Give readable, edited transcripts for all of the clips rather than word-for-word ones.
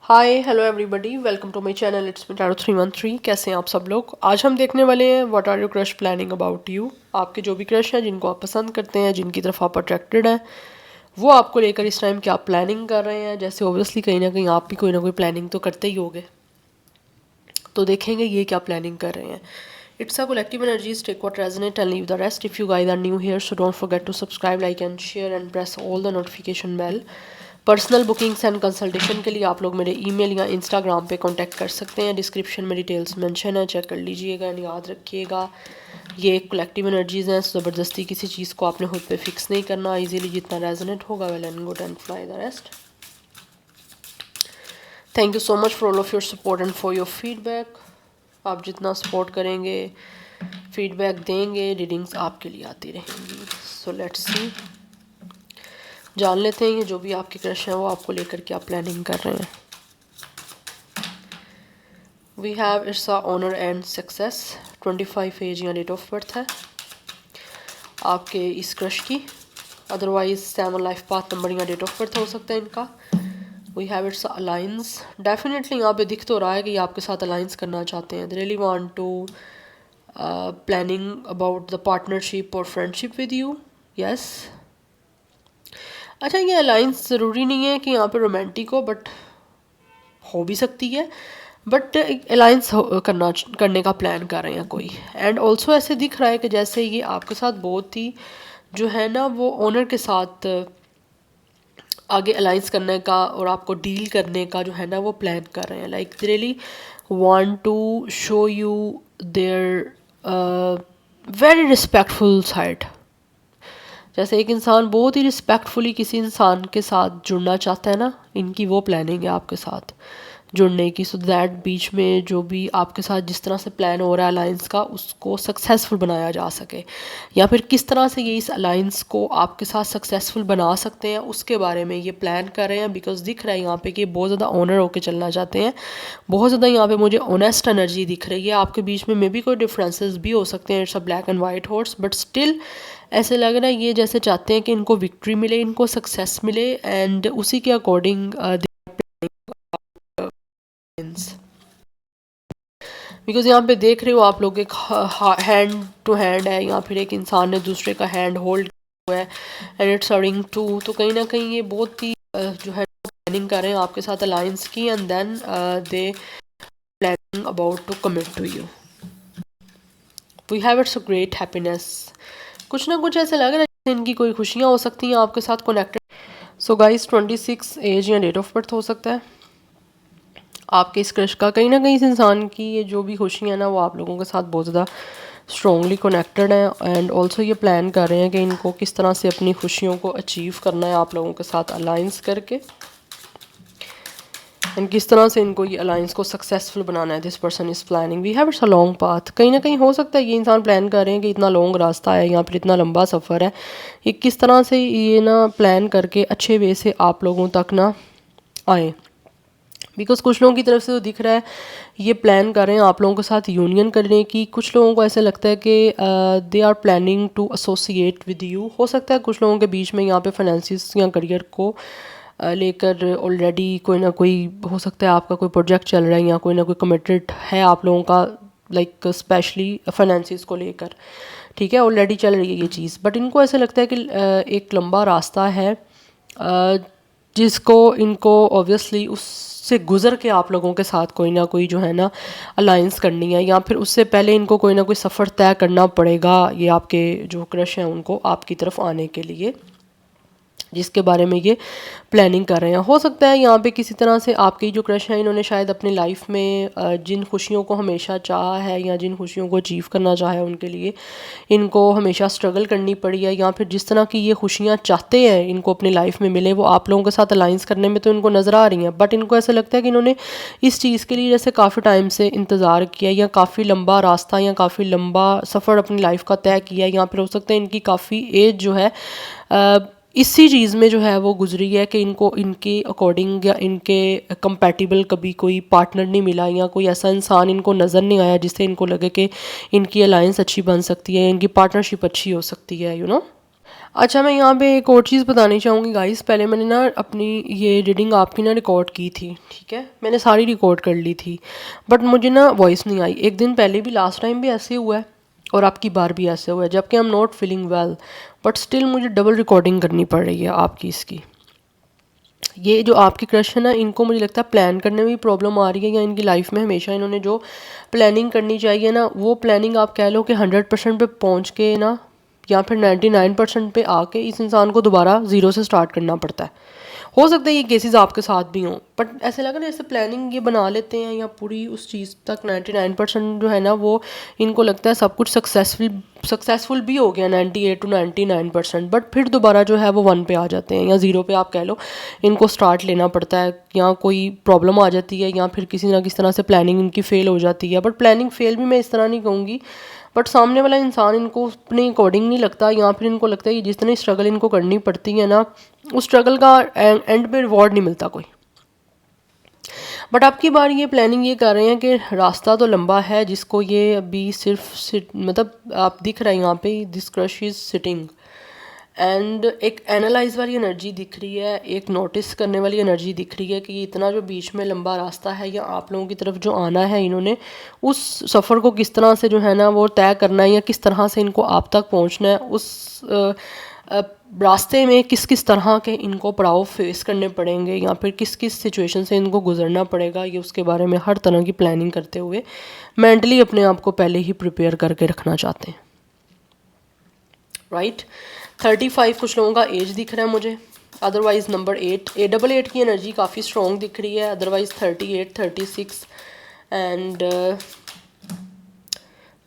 Hi hello everybody, welcome to my channel. It's me Tarot 313। कैसे हैं आप सब लोग? आज हम देखने वाले हैं what are your crush planning about you. आपके जो भी क्रश हैं, जिनको आप पसंद करते हैं, जिनकी तरफ आप अट्रैक्टेड हैं, वो आपको लेकर इस टाइम क्या प्लानिंग कर रहे हैं। जैसे ओब्वियसली कहीं ना कहीं आप भी कोई ना कोई प्लानिंग तो करते ही होगे, तो देखेंगे ये क्या प्लानिंग कर रहे हैं। It's a collective energies, take what resonate and leave the rest. If you guys are new here so don't forget to subscribe, like and share and press all the notification bell. Personal bookings and consultation के लिए आप लोग मेरे email या Instagram पे contact कर सकते हैं। डिस्क्रिप्शन में डिटेल्स मेंशन है, चेक कर लीजिएगा एंड याद रखिएगा ये एक कलेक्टिव एनर्जीज हैं। ज़बरदस्ती किसी चीज़ को आपने खुद पे फिक्स नहीं करना। इजीली जितना रेजोनेट होगा well and good and fly the rest. Thank you so much for all of your support and for your feedback. आप जितना सपोर्ट करेंगे, फीडबैक देंगे, रीडिंग्स आपके लिए आती रहेंगी। सो लेट्स सी, जान लेते हैं ये जो भी आपके क्रश हैं वो आपको लेकर क्या प्लानिंग कर रहे हैं। We have it's a honour and success. 25 age या डेट ऑफ बर्थ है आपके इस क्रश की। अदरवाइज 7 लाइफ पाथ नंबर या डेट ऑफ बर्थ हो सकता है इनका। We have it's alliance. Definitely यहाँ पे दिख तो रहा है कि ये आपके साथ अलायंस करना चाहते हैं। They really want to planning about the partnership और फ्रेंडशिप विद यू। यस, अच्छा, ये अलायंस ज़रूरी नहीं है कि यहाँ पे रोमांटिक हो, बट हो भी सकती है। बट अलायंस करने का प्लान कर रहे हैं कोई। एंड ऑल्सो ऐसे दिख रहा है कि जैसे ये आपके साथ बहुत ही जो है ना वो ओनर के साथ आगे अलायंस करने का और आपको डील करने का जो है ना वो प्लान कर रहे हैं। Like they really want to show you there very respectful side. जैसे एक इंसान बहुत ही रिस्पेक्टफुली किसी इंसान के साथ जुड़ना चाहता है ना, इनकी वो प्लानिंग है आपके साथ जुड़ने की। सो दैट बीच में जो भी आपके साथ जिस तरह से प्लान हो रहा है अलायंस का, उसको सक्सेसफुल बनाया जा सके, या फिर किस तरह से ये इस अलायंस को आपके साथ सक्सेसफुल बना सकते हैं, उसके बारे में ये प्लान कर रहे हैं। बिकॉज दिख रहा है यहाँ पे कि बहुत ज़्यादा ऑनर होकर चलना चाहते हैं। बहुत ज़्यादा यहाँ पे मुझे ऑनेस्ट एनर्जी दिख रही है। आपके बीच में मे भी कोई डिफरेंसेस भी हो सकते हैं, it's a black and white horse, but still ऐसे लग रहा है ये जैसे चाहते हैं कि इनको विक्ट्री मिले, इनको सक्सेस मिले, एंड उसी के अकॉर्डिंग बिकॉज यहाँ पे देख रहे हो आप लोग एक हैंड टू हैंड है, या फिर एक इंसान ने दूसरे का हैंड होल्ड हुआ है and it's a ring too. तो कहीं ना कहीं ये बहुत ही जो है प्लानिंग कर रहे हैं आपके साथ अलायंस की, and then they planning about to commit to you. We have it's a great happiness. कुछ ना कुछ ऐसे लग रहा है इनकी कोई खुशियाँ हो सकती हैं आपके साथ कनेक्टेड। सो गाइस 26 एज या डेट ऑफ बर्थ हो सकता है आपके इस क्रश का। कहीं ना कहीं इस इंसान की ये जो भी खुशियाँ हैं ना वो आप लोगों के साथ बहुत ज़्यादा स्ट्रॉन्गली कनेक्टेड है। एंड ऑल्सो ये प्लान कर रहे हैं कि इनको किस तरह से अपनी खुशियों को अचीव करना है आप लोगों के साथ अलायंस करके, एंड किस तरह से इनको ये अलायंस को सक्सेसफुल बनाना है। This person is planning. We have it's a long path. कहीं ना कहीं हो सकता है ये इंसान प्लान कर रहे हैं कि इतना लॉन्ग रास्ता है या फिर इतना लंबा सफ़र है, ये किस तरह से ये ना प्लान करके अच्छे वे से आप लोगों तक ना आए। बिकॉज कुछ लोगों की तरफ से तो दिख रहा है ये प्लान कर रहे हैं आप लोगों के साथ यूनियन करने की। कुछ लोगों को ऐसे लगता है कि they are planning to associate with you. हो सकता है कुछ लोगों के बीच में यहाँ पे फाइनेंसिस या करियर को लेकर ऑलरेडी कोई ना कोई हो सकता है आपका कोई प्रोजेक्ट चल रहा है, या कोई ना कोई कमिटेड है आप लोगों का, लाइक स्पेशली फाइनेंसिस को लेकर। ठीक है, ऑलरेडी चल रही है ये चीज़, बट इनको ऐसा लगता है कि एक लंबा रास्ता है जिसको इनको ऑब्वियसली उससे गुज़र के आप लोगों के साथ कोई ना कोई जो है ना अलायंस करनी है, या फिर उससे पहले इनको कोई ना कोई सफ़र तय करना पड़ेगा ये आपके जो क्रश हैं उनको आपकी तरफ आने के लिए, जिसके बारे में ये प्लानिंग कर रहे हैं। हो सकता है यहाँ पे किसी तरह से आपकी जो क्रश हैं इन्होंने शायद अपनी लाइफ में जिन खुशियों को हमेशा चाहा है या जिन खुशियों को अचीव करना चाहा है उनके लिए इनको हमेशा स्ट्रगल करनी पड़ी है, या फिर जिस तरह की ये खुशियाँ चाहते हैं इनको अपनी लाइफ में मिले वो आप लोगों के साथ अलाइंस करने में तो इनको नज़र आ रही हैं। बट इनको ऐसा लगता है कि इन्होंने इस चीज़ के लिए जैसे काफ़ी टाइम से इंतज़ार किया, या काफ़ी लंबा रास्ता या काफ़ी लंबा सफ़र अपनी लाइफ का तय किया, या फिर हो सकता है इनकी काफ़ी एज जो है इसी चीज़ में जो है वो गुजरी है कि इनको इनके अकॉर्डिंग या इनके कंपैटिबल कभी कोई पार्टनर नहीं मिला, या कोई ऐसा इंसान इनको नज़र नहीं आया जिससे इनको लगे कि इनकी अलायंस अच्छी बन सकती है, इनकी पार्टनरशिप अच्छी हो सकती है, यू नो। अच्छा, मैं यहाँ पे एक और चीज़ बतानी चाहूँगी गाइस। पहले मैंने ना अपनी ये रीडिंग आपकी ना रिकॉर्ड की थी, ठीक है, मैंने सारी रिकॉर्ड कर ली थी, बट मुझे ना वॉइस नहीं आई। एक दिन पहले भी, लास्ट टाइम भी ऐसे हुआ है और आपकी बार भी ऐसे हुआ है, जबकि I am not feeling well, but still मुझे डबल रिकॉर्डिंग करनी पड़ रही है आपकी इसकी। ये जो आपकी क्रश है ना, इनको मुझे लगता है प्लान करने में भी प्रॉब्लम आ रही है, या इनकी लाइफ में हमेशा इन्होंने जो प्लानिंग करनी चाहिए ना, वो प्लानिंग आप कह लो कि 100% पे पहुंच के ना, या फिर 99% पे आके इस इंसान को दोबारा ज़ीरो से स्टार्ट करना पड़ता है। हो सकता है ये केसेस आपके साथ भी हों, बट ऐसे लगा ना जैसे प्लानिंग ये बना लेते हैं, या पूरी उस चीज़ तक 99% जो है ना, वो इनको लगता है सब कुछ सक्सेसफुल भी हो गया 98 to 99%, बट फिर दोबारा जो है वो 1 पे आ जाते हैं, या ज़ीरो पे आप कह लो। इनको स्टार्ट लेना पड़ता है, या कोई प्रॉब्लम आ जाती है, या फिर किसी ना किसी तरह से प्लानिंग इनकी फ़ेल हो जाती है। बट प्लानिंग फ़ेल भी मैं इस तरह नहीं कहूँगी, बट सामने वाला इंसान इनको अपने अकॉर्डिंग नहीं लगता, या फिर इनको लगता है कि जितनी स्ट्रगल इनको करनी पड़ती है ना, उस स्ट्रगल का एंड पे रिवॉर्ड नहीं मिलता कोई। बट आपकी बार ये प्लानिंग ये कर रहे हैं कि रास्ता तो लंबा है, जिसको ये अभी सिर्फ मतलब आप दिख रहा है यहाँ पे, this crush is sitting, and एक एनालाइज वाली एनर्जी दिख रही है, एक नोटिस करने वाली एनर्जी दिख रही है कि ये इतना जो बीच में लंबा रास्ता है, या आप लोगों की तरफ जो आना है इन्होंने, उस सफ़र को किस तरह से जो है ना वो तय करना है, या किस तरह से इनको आप तक पहुंचना है, उस रास्ते में किस किस तरह के इनको पड़ाव फेस करने पड़ेंगे, या फिर किस किस सिचुएशन से इनको गुजरना पड़ेगा, ये उसके बारे में हर तरह की प्लानिंग करते हुए मेंटली अपने आप को पहले ही प्रिपेयर करके रखना चाहते हैं, राइट। 35 कुछ लोगों का एज दिख रहा है मुझे, अदरवाइज़ नंबर 8 की एनर्जी काफ़ी स्ट्रॉन्ग दिख रही है, अदरवाइज़ 38, 36 एंड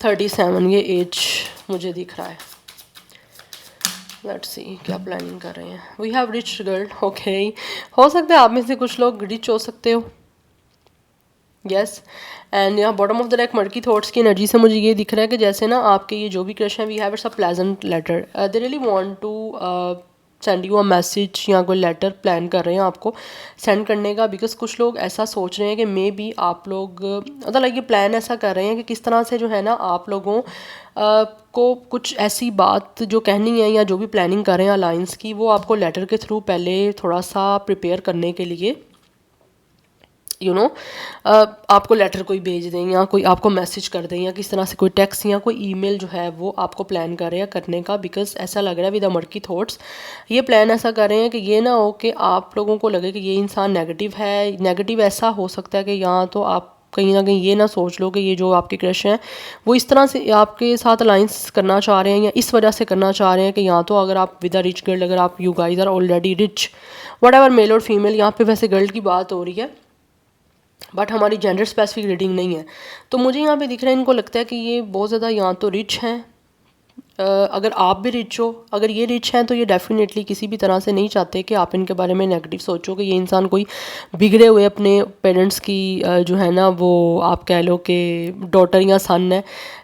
37 ये एज मुझे दिख रहा है। लेट्स सी क्या प्लानिंग कर रहे हैं। We have rich girl, okay, हो सकता है आप में से कुछ लोग रिच हो सकते हो, यस। एंड यहाँ bottom of the deck murky thoughts की एनर्जी से मुझे ये दिख रहा है कि जैसे ना आपके ये जो भी क्रश हैं, we have it's a pleasant letter, they really want to send you a message, या कोई लेटर प्लान कर रहे हैं आपको सेंड करने का, बिकॉज कुछ लोग ऐसा सोच रहे हैं कि मे बी आप लोग मतलब ये प्लान ऐसा कर रहे हैं कि किस तरह से जो है ना आप लोगों को कुछ ऐसी बात जो कहनी है, या जो भी प्लानिंग कर रहे हैं अलायंस की, वो आपको लेटर के थ्रू पहले थोड़ा सा प्रिपेयर करने के लिए आपको लेटर कोई भेज दें, या कोई आपको मैसेज कर दें, या किस तरह से कोई टेक्स्ट या कोई ईमेल जो है वो आपको प्लान कर रहे हैं करने का, बिकॉज ऐसा लग रहा है विद द मर्की थॉट्स ये प्लान ऐसा कर रहे हैं कि ये ना हो कि आप लोगों को लगे कि ये इंसान नेगेटिव है। नेगेटिव ऐसा हो सकता है कि या तो आप कहीं ना कहीं ये ना सोच लो कि ये जो आपके क्रश हैं वो इस तरह से आपके साथ अलाइंस करना चाह रहे हैं, या इस वजह से करना चाह रहे हैं कि या तो अगर आप विद अ रिच गर्ल, अगर आप you guys are already rich, whatever male और फीमेल, यहाँ पे वैसे गर्ल की बात हो रही है बट हमारी जेंडर स्पेसिफिक रीडिंग नहीं है, तो मुझे यहाँ पे दिख रहा है इनको लगता है कि ये बहुत ज़्यादा या तो रिच हैं, अगर आप भी रिच हो, अगर ये रिच हैं तो ये डेफिनेटली किसी भी तरह से नहीं चाहते कि आप इनके बारे में नेगेटिव सोचो कि ये इंसान कोई बिगड़े हुए अपने पेरेंट्स की जो है ना वो आप कह लो कि डॉटर या सन है,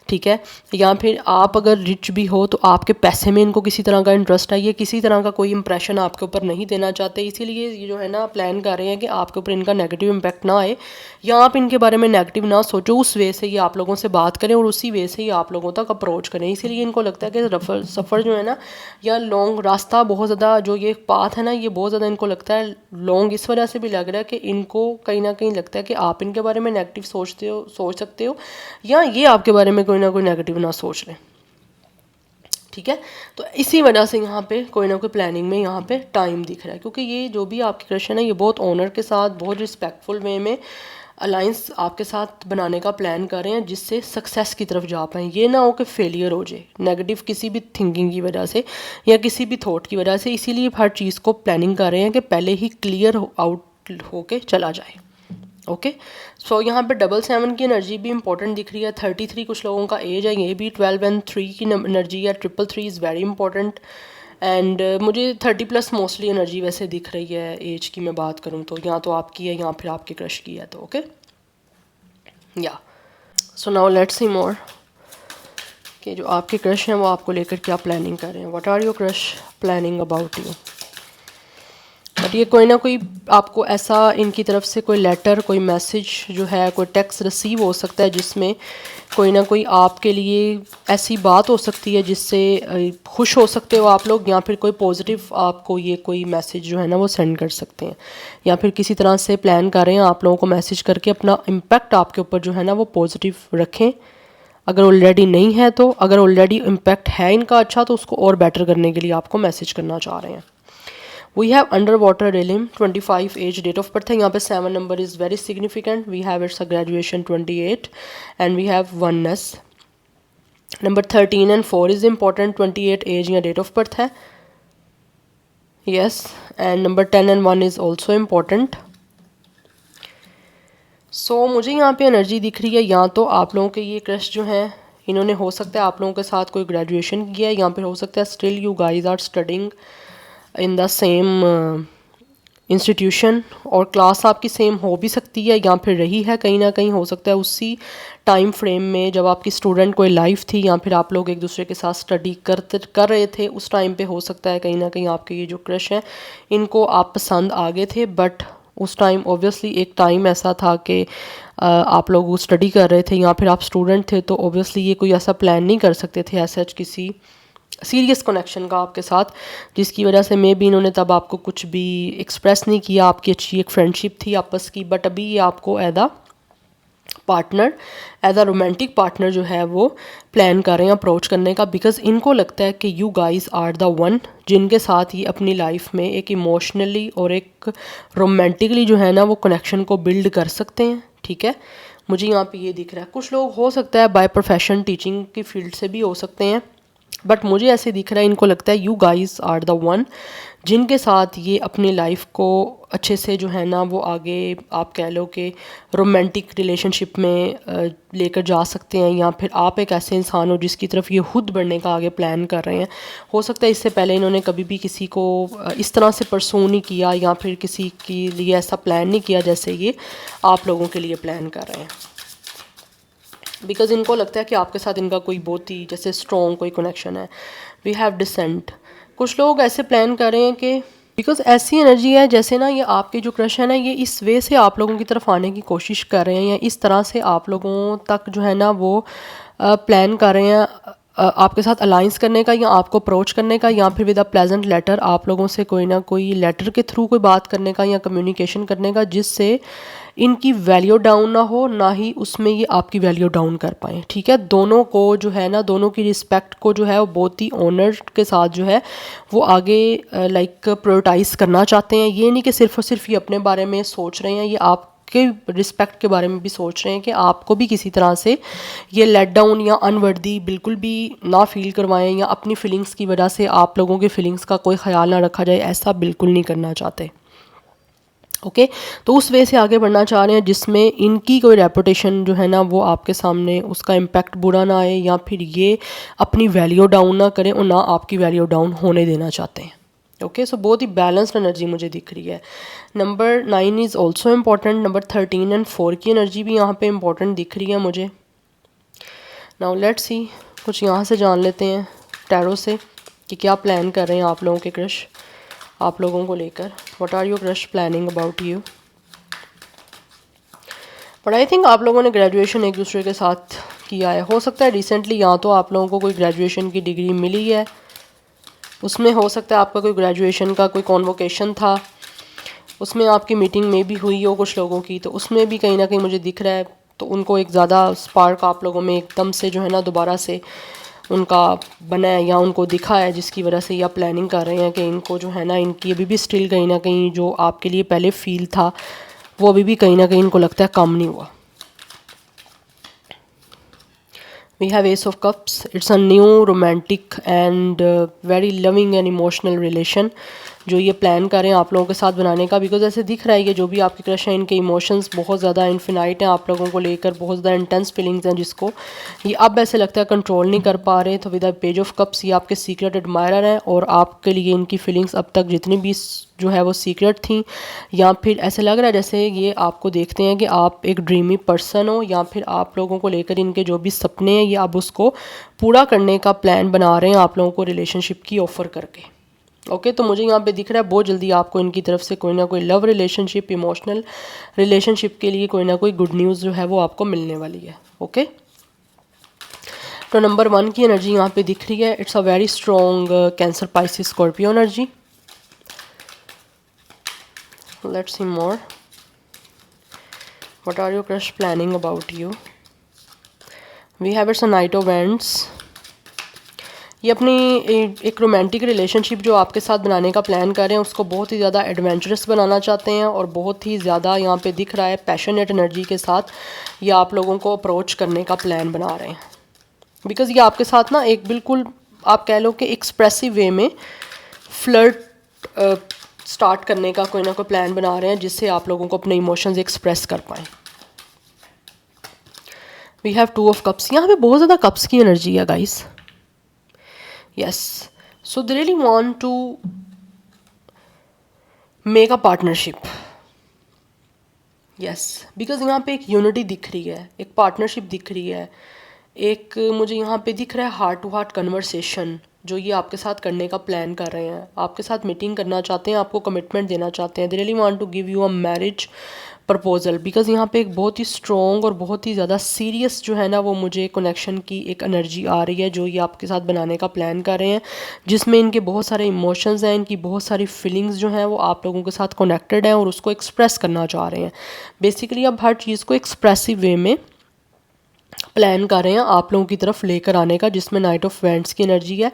ठीक है। या फिर आप अगर रिच भी हो तो आपके पैसे में इनको किसी तरह का इंटरेस्ट है, ये किसी तरह का कोई इंप्रेशन आपके ऊपर नहीं देना चाहते, इसीलिए ये जो है ना प्लान कर रहे हैं कि आपके ऊपर इनका नेगेटिव इम्पैक्ट ना आए, या आप इनके बारे में नेगेटिव ना सोचो, उस वे से ये आप लोगों से बात करें और उसी वे से ही आप लोगों तक अप्रोच करें। इसीलिए इनको लगता है कि सफ़र जो है ना, या लॉन्ग रास्ता बहुत ज़्यादा, जो ये पाथ है ना, ये बहुत ज़्यादा इनको लगता है लॉन्ग, इस वजह से भी लग रहा है कि इनको कहीं ना कहीं लगता है कि आप इनके बारे में नेगेटिव सोच सकते हो, या ये आपके बारे में कोई ना कोई नेगेटिव ना सोच लें, ठीक है। तो इसी वजह से यहाँ पे कोई ना कोई प्लानिंग में यहाँ पे टाइम दिख रहा है, क्योंकि ये जो भी आपकी क्रश है ना, ये बहुत ऑनर के साथ, बहुत रिस्पेक्टफुल वे में अलाइंस आपके साथ बनाने का प्लान कर रहे हैं, जिससे सक्सेस की तरफ जा पाएँ। ये ना हो कि फेलियर हो जाए नेगेटिव किसी भी थिंकिंग की वजह से, या किसी भी थॉट की वजह से, इसीलिए हर चीज़ को प्लानिंग कर रहे हैं कि पहले ही क्लियर आउट होके चला जाए, ओके। सो यहाँ पे 7 की एनर्जी भी इंपॉर्टेंट दिख रही है। 33 कुछ लोगों का एज है, ये भी 12 and 3 की एनर्जी है। 333 इज़ वेरी इंपॉर्टेंट, एंड मुझे 30+ मोस्टली एनर्जी वैसे दिख रही है एज की मैं बात करूँ तो, या तो आपकी है या फिर आपके क्रश की है, तो ओके या। सो नाउ लेट्स सी मोर कि जो आपके क्रश हैं वो आपको लेकर क्या प्लानिंग कर रहे हैं। What are your crush planning about you. But ये कोई ना कोई आपको ऐसा इनकी तरफ से कोई लेटर, कोई मैसेज जो है, कोई टेक्स्ट रिसीव हो सकता है जिसमें कोई ना कोई आपके लिए ऐसी बात हो सकती है जिससे खुश हो सकते हो आप लोग, या फिर कोई पॉजिटिव आपको ये कोई मैसेज जो है ना वो सेंड कर सकते हैं, या फिर किसी तरह से प्लान कर रहे हैं आप लोगों को मैसेज करके अपना इम्पैक्ट आपके ऊपर जो है ना वो पॉजिटिव रखें। अगर ऑलरेडी नहीं है तो, अगर ऑलरेडी इम्पैक्ट है इनका अच्छा, तो उसको और बेटर करने के लिए आपको मैसेज करना चाह रहे हैं। वी हैव अंडर वाटर रिलिम 25 एज, डेट ऑफ बर्थ है यहाँ पे 7 number is very significant. We have it's a graduation 28 and we have oneness. Number 13 and 4 is important, 28 age या डेट ऑफ बर्थ है, yes. And number 10 and 1 is also important. So मुझे यहाँ पे energy दिख रही है, या तो आप लोगों के ये क्रश जो हैं इन्होंने हो सकता है आप लोगों के साथ कोई ग्रेजुएशन किया है, या फिर हो सकता है still you guys are studying in the same institution, और क्लास आपकी सेम हो भी सकती है या फिर रही है, कहीं ना कहीं हो सकता है उसी टाइम फ्रेम में जब आपकी स्टूडेंट कोई लाइफ थी, या फिर आप लोग एक दूसरे के साथ स्टडी कर रहे थे, उस टाइम पे हो सकता है कहीं ना कहीं आपके ये जो क्रश हैं इनको आप पसंद आ गए थे। बट उस टाइम ऑब्वियसली एक टाइम ऐसा था कि आप लोग स्टडी कर रहे थे या फिर आप स्टूडेंट थे, तो ऑब्वियसली ये कोई ऐसा प्लान नहीं कर सकते थे ऐसा किसी सीरियस कनेक्शन का आपके साथ, जिसकी वजह से मे भी इन्होंने तब आपको कुछ भी एक्सप्रेस नहीं किया। आपकी अच्छी एक फ्रेंडशिप थी आपस की, बट अभी ये आपको as a partner, as a romantic partner जो है वो प्लान कर रहे हैं अप्रोच करने का, बिकॉज इनको लगता है कि you guys are the one जिनके साथ ये अपनी लाइफ में एक इमोशनली और एक रोमांटिकली जो है ना वो कनेक्शन को बिल्ड कर सकते हैं। ठीक है, मुझे यहाँ पे ये दिख रहा है। कुछ लोग हो सकता है बाय प्रोफेशन टीचिंग की फील्ड से भी हो सकते हैं, बट मुझे ऐसे दिख रहा है इनको लगता है you guys are the one जिनके साथ ये अपनी लाइफ को अच्छे से जो है ना वो आगे आप कह लो कि रोमांटिक रिलेशनशिप में लेकर जा सकते हैं, या फिर आप एक ऐसे इंसान हो जिसकी तरफ ये खुद बढ़ने का आगे प्लान कर रहे हैं। हो सकता है इससे पहले इन्होंने कभी भी किसी को इस तरह से परसू नहीं किया, या फिर किसी के लिए ऐसा प्लान नहीं किया जैसे ये आप लोगों के लिए प्लान कर रहे हैं, बिकॉज इनको लगता है कि आपके साथ इनका कोई बहुत ही जैसे स्ट्रॉन्ग कोई कनेक्शन है। We have decent. कुछ लोग ऐसे प्लान कर रहे हैं कि बिकॉज ऐसी एनर्जी है जैसे ना ये आपके जो क्रश है ना ये इस वे से आप लोगों की तरफ आने की कोशिश कर रहे हैं, या इस तरह से आप लोगों तक जो है ना वो प्लान कर रहे हैं आपके साथ अलाइंस करने का, या आपको अप्रोच करने का, या फिर विद अ प्लेजेंट लेटर आप लोगों से कोई ना कोई लेटर के थ्रू कोई बात करने का या कम्युनिकेशन करने का, जिससे इनकी वैल्यू डाउन ना हो, ना ही उसमें ये आपकी वैल्यू डाउन कर पाएँ। ठीक है, दोनों को जो है ना दोनों की रिस्पेक्ट को जो है वो बहुत ही ऑनर के साथ जो है वो आगे लाइक प्रायोरिटाइज करना चाहते हैं। ये नहीं कि सिर्फ और सिर्फ ये अपने बारे में सोच रहे हैं, ये आपके रिस्पेक्ट के बारे में भी सोच रहे हैं कि आपको भी किसी तरह से ये लेट डाउन या अनवर्दी बिल्कुल भी ना फील करवाएं, या अपनी फीलिंग्स की वजह से आप लोगों की फीलिंग्स का कोई ख्याल ना रखा जाए, ऐसा बिल्कुल नहीं करना चाहते। ओके तो उस वे से आगे बढ़ना चाह रहे हैं जिसमें इनकी कोई रेपुटेशन जो है ना वो आपके सामने उसका इम्पैक्ट बुरा ना आए, या फिर ये अपनी वैल्यू डाउन ना करें और ना आपकी वैल्यू डाउन होने देना चाहते हैं। ओके सो बहुत ही बैलेंस्ड एनर्जी मुझे दिख रही है। Number 9 is also important. Number 13 and 4 की एनर्जी भी यहाँ पे इम्पॉर्टेंट दिख रही है मुझे। नाउ लेट्स सी, कुछ यहाँ से जान लेते हैं टैरो से कि क्या प्लान कर रहे हैं आप लोगों के क्रश आप लोगों को लेकर। What are your crush planning about you. But I think आप लोगों ने ग्रेजुएशन एक दूसरे के साथ किया है, हो सकता है रिसेंटली, या तो आप लोगों को कोई ग्रेजुएशन की डिग्री मिली है, उसमें हो सकता है आपका कोई ग्रेजुएशन का कोई कॉन्वोकेशन था, उसमें आपकी मीटिंग में भी हुई हो कुछ लोगों की, तो उसमें भी कहीं ना कहीं मुझे दिख रहा है, तो उनको एक ज़्यादा स्पार्क आप लोगों में एकदम से जो है ना दोबारा से उनका बना है या उनको दिखा है, जिसकी वजह से यह प्लानिंग कर रहे हैं कि इनको जो है ना इनकी अभी भी स्टिल कहीं ना कहीं जो आपके लिए पहले फील था वो अभी भी कहीं ना कहीं इनको लगता है कम नहीं हुआ। We have Ace of Cups. It's a new romantic and very loving and emotional relation जो ये प्लान कर रहे हैं आप लोगों के साथ बनाने का, बिकॉज ऐसे दिख रहा है कि जो भी आपके क्रश हैं इनके इमोशंस बहुत ज़्यादा इन्फिनाइट हैं आप लोगों को लेकर, बहुत ज़्यादा इंटेंस फीलिंग्स हैं जिसको ये अब ऐसे लगता है कंट्रोल नहीं कर पा रहे। तो with the page of cups ये आपके सीक्रेट एडमायरर हैं, और आपके लिए इनकी फीलिंग्स अब तक जितनी भी जो है वो सीक्रेट थी, या फिर ऐसे लग रहा है जैसे ये आपको देखते हैं कि आप एक ड्रीमी पर्सन हो, या फिर आप लोगों को लेकर इनके जो भी सपने हैं ये अब उसको पूरा करने का प्लान बना रहे हैं आप लोगों को रिलेशनशिप की ऑफ़र करके। ओके तो मुझे यहाँ पे दिख रहा है बहुत जल्दी आपको इनकी तरफ से कोई ना कोई लव रिलेशनशिप, इमोशनल रिलेशनशिप के लिए कोई ना कोई गुड न्यूज़ जो है वो आपको मिलने वाली है। ओके तो नंबर 1 की एनर्जी यहाँ पे दिख रही है, it's a very strong Cancer, Pisces, Scorpio energy. Let's see more, what are your crush planning about you. We have it's a knight of ends. ये अपनी एक रोमांटिक रिलेशनशिप जो आपके साथ बनाने का प्लान कर रहे हैं उसको बहुत ही ज़्यादा एडवेंचरस बनाना चाहते हैं और बहुत ही ज़्यादा यहाँ पे दिख रहा है पैशनेट एनर्जी के साथ ये आप लोगों को अप्रोच करने का प्लान बना रहे हैं। बिकॉज़ ये आपके साथ ना एक बिल्कुल आप कह लो कि एक्सप्रेसिव वे में फ्लर्ट स्टार्ट करने का कोई ना कोई प्लान बना रहे हैं जिससे आप लोगों को अपने इमोशंस एक्सप्रेस कर पाएँ। वी हैव 2 ऑफ कप्स, यहाँ पे बहुत ज़्यादा कप्स की एनर्जी है guys. Yes, so they really want to make a partnership. Yes, because यहाँ पे एक यूनिटी दिख रही है, एक पार्टनरशिप दिख रही है, एक मुझे यहाँ पे दिख रहा है हार्ट टू हार्ट कन्वर्सेशन जो ये आपके साथ करने का प्लान कर रहे हैं, आपके साथ मीटिंग करना चाहते हैं, आपको कमिटमेंट देना चाहते हैं। They really want to give you a marriage proposal because यहाँ पे एक बहुत ही स्ट्रॉन्ग और बहुत ही ज़्यादा सीरियस जो है ना वो मुझे कनेक्शन की एक एनर्जी आ रही है जो ये आपके साथ बनाने का प्लान कर रहे हैं, जिसमें इनके बहुत सारे इमोशंस हैं, इनकी बहुत सारी फीलिंग्स जो हैं वो आप लोगों के साथ कनेक्टेड हैं और उसको एक्सप्रेस करना चाह रहे हैं। बेसिकली अब हर चीज़ को एक्सप्रेसिव वे में प्लान कर रहे हैं आप लोगों की तरफ लेकर आने का, जिसमें नाइट ऑफ वेंट्स की एनर्जी है।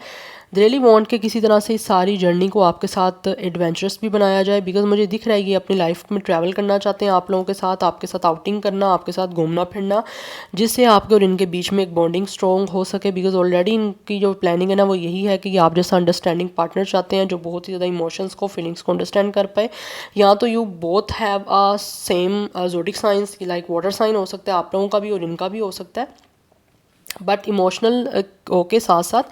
दे रियली वांट के किसी तरह से इस सारी जर्नी को आपके साथ एडवेंचरस भी बनाया जाए बिकॉज मुझे दिख रहा है ये अपनी लाइफ में ट्रैवल करना चाहते हैं आप लोगों के साथ, आपके साथ आउटिंग करना, आपके साथ घूमना फिरना, जिससे आपके और इनके बीच में एक बॉन्डिंग स्ट्रॉन्ग हो सके। बिकॉज ऑलरेडी इनकी जो प्लानिंग है ना वो यही है कि ये आप जैसा अंडरस्टैंडिंग पार्टनर चाहते हैं जो बहुत ही ज़्यादा इमोशंस को, फीलिंग्स को अंडरस्टैंड कर पाए। या तो you both have a same zodiac signs, like water sign हो सकता है आप लोगों का भी और इनका भी हो सकता है, बट इमोशनल के साथ साथ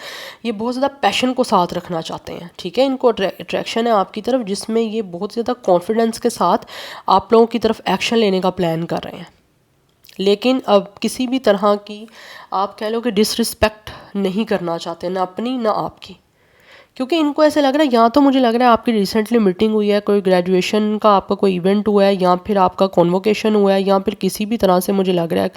ये बहुत ज़्यादा पैशन को साथ रखना चाहते हैं। ठीक है, इनको अट्रैक्शन है आपकी तरफ जिसमें ये बहुत ज़्यादा कॉन्फिडेंस के साथ आप लोगों की तरफ एक्शन लेने का प्लान कर रहे हैं, लेकिन अब किसी भी तरह की आप कह लो कि डिसरिस्पेक्ट नहीं करना चाहते, ना अपनी ना आपकी। क्योंकि इनको ऐसे लग रहा है, या तो मुझे लग रहा है आपकी रिसेंटली मीटिंग हुई है, कोई ग्रेजुएशन का आपका कोई इवेंट हुआ है, या फिर आपका कॉन्वोकेशन हुआ है, या फिर किसी भी तरह से मुझे लग रहा है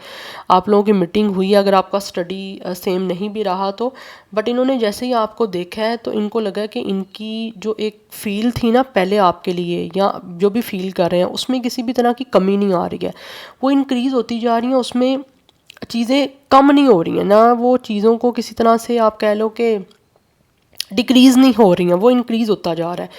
आप लोगों की मीटिंग हुई है। अगर आपका स्टडी सेम नहीं भी रहा तो, बट इन्होंने जैसे ही आपको देखा है तो इनको लगा कि इनकी जो एक फ़ील थी ना पहले आपके लिए, या जो भी फील कर रहे हैं उसमें किसी भी तरह की कमी नहीं आ रही है, वो इंक्रीज़ होती जा रही हैं, उसमें चीज़ें कम नहीं हो रही हैं ना, वो चीज़ों को किसी तरह से आप कह लो कि डिक्रीज़ नहीं हो रही हैं, वो इंक्रीज़ होता जा रहा है।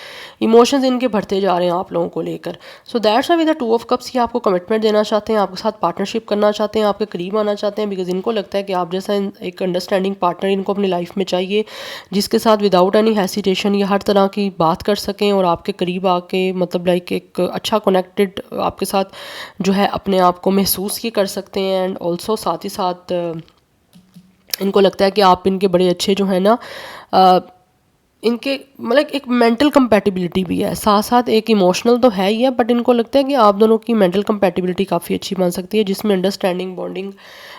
इमोशंस इनके बढ़ते जा रहे हैं आप लोगों को लेकर। So that's why with the 2 of cups ये आपको कमिटमेंट देना चाहते हैं, आपके साथ पार्टनरशिप करना चाहते हैं, आपके करीब आना चाहते हैं बिकॉज इनको लगता है कि आप जैसा एक अंडरस्टैंडिंग पार्टनर इनको अपनी लाइफ में चाहिए, जिसके साथ विदाउट एनी हेसिटेशन ये हर तरह की बात कर सकें और आपके करीब आके मतलब लाइक एक अच्छा कनेक्टेड आपके साथ जो है अपने आप को महसूस ये कर सकते हैं। एंड ऑल्सो साथ ही साथ इनको लगता है कि आप इनके बड़े अच्छे जो है ना इनके मतलब एक मेंटल कंपैटिबिलिटी भी है, साथ साथ एक इमोशनल तो है ही है, बट इनको लगता है कि आप दोनों की मेंटल कंपैटिबिलिटी काफ़ी अच्छी बन सकती है, जिसमें अंडरस्टैंडिंग, बॉन्डिंग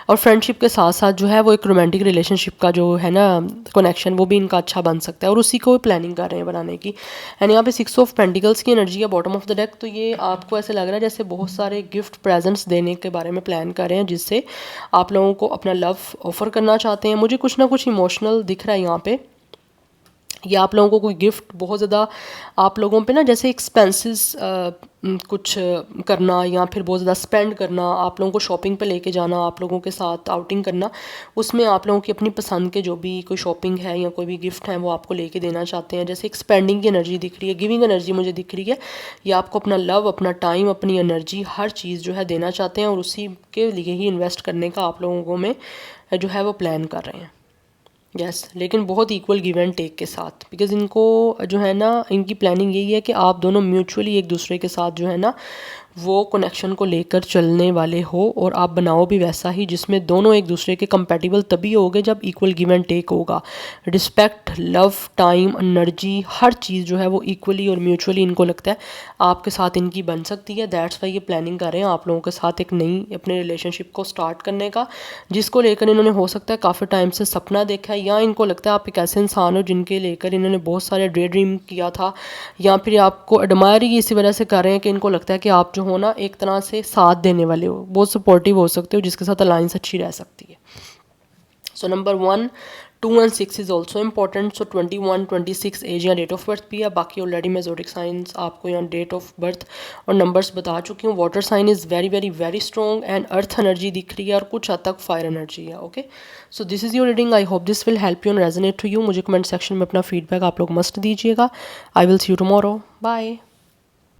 और फ्रेंडशिप के साथ साथ जो है वो एक रोमांटिक रिलेशनशिप का जो है ना कनेक्शन वो भी इनका अच्छा बन सकता है, और उसी को प्लानिंग कर रहे हैं बनाने की। एंड यहाँ पे 6 ऑफ पेंटिकल्स की एनर्जी है बॉटम ऑफ द डेक, तो ये आपको ऐसे लग रहा है जैसे बहुत सारे गिफ्ट प्रेजेंट्स देने के बारे में प्लान कर रहे हैं, जिससे आप लोगों को अपना लव ऑफर करना चाहते हैं। मुझे कुछ ना कुछ इमोशनल दिख रहा है यहाँ पे, या आप लोगों को कोई गिफ्ट बहुत ज़्यादा आप लोगों पे ना जैसे एक्सपेंसेस कुछ करना, या फिर बहुत ज़्यादा स्पेंड करना, आप लोगों को शॉपिंग पे लेके जाना, आप लोगों के साथ आउटिंग करना, उसमें आप लोगों की अपनी पसंद के जो भी कोई शॉपिंग है या कोई भी गिफ्ट है वो आपको लेके देना चाहते हैं। जैसे एक स्पेंडिंग की एनर्जी दिख रही है, गिविंग एनर्जी मुझे दिख रही है, या आपको अपना लव, अपना टाइम, अपनी एनर्जी, हर चीज़ जो है देना चाहते हैं और उसी के लिए ही इन्वेस्ट करने का आप लोगों को में जो है वो प्लान कर रहे हैं। यस, लेकिन बहुत इक्वल गिव एंड टेक के साथ, बिकॉज इनको जो है ना इनकी प्लानिंग यही है कि आप दोनों म्यूचुअली एक दूसरे के साथ जो है ना वो कनेक्शन को लेकर चलने वाले हो, और आप बनाओ भी वैसा ही जिसमें दोनों एक दूसरे के कंपेटिबल तभी होगे जब इक्वल गिव एंड टेक होगा। रिस्पेक्ट, लव, टाइम, एनर्जी, हर चीज़ जो है वो इक्वली और म्यूचुअली इनको लगता है आपके साथ इनकी बन सकती है। दैट्स वाई ये प्लानिंग कर रहे हैं आप लोगों के साथ एक नई अपने रिलेशनशिप को स्टार्ट करने का, जिसको लेकर इन्होंने हो सकता है काफ़ी टाइम से सपना देखा है, या इनको लगता है आप एक ऐसे इंसान हो जिनके लेकर इन्होंने बहुत सारे ड्रीम किया था, या फिर आपको एडमायर ही इसी वजह से कर रहे हैं कि इनको लगता है कि आप जो हो ना एक तरह से साथ देने वाले हो, बहुत सपोर्टिव हो सकते हो, जिसके साथ अलाइंस अच्छी रह सकती है। So number 1, 2 and 6 is also important. So 21, 26 age या डेट ऑफ बर्थ भी है। बाकी ऑलरेडी मैं ज़ोडिक साइंस आपको यहाँ डेट ऑफ बर्थ और नंबर्स बता चुकी हूँ। Water sign is very very very strong and earth energy दिख रही है, और कुछ हद तक फायर एनर्जी है। Okay, so this is your reading. I hope this will help you and resonate to you. मुझे कमेंट सेक्शन में अपना फीडबैक आप लोग मस्ट दीजिएगा। I will see you tomorrow. Bye.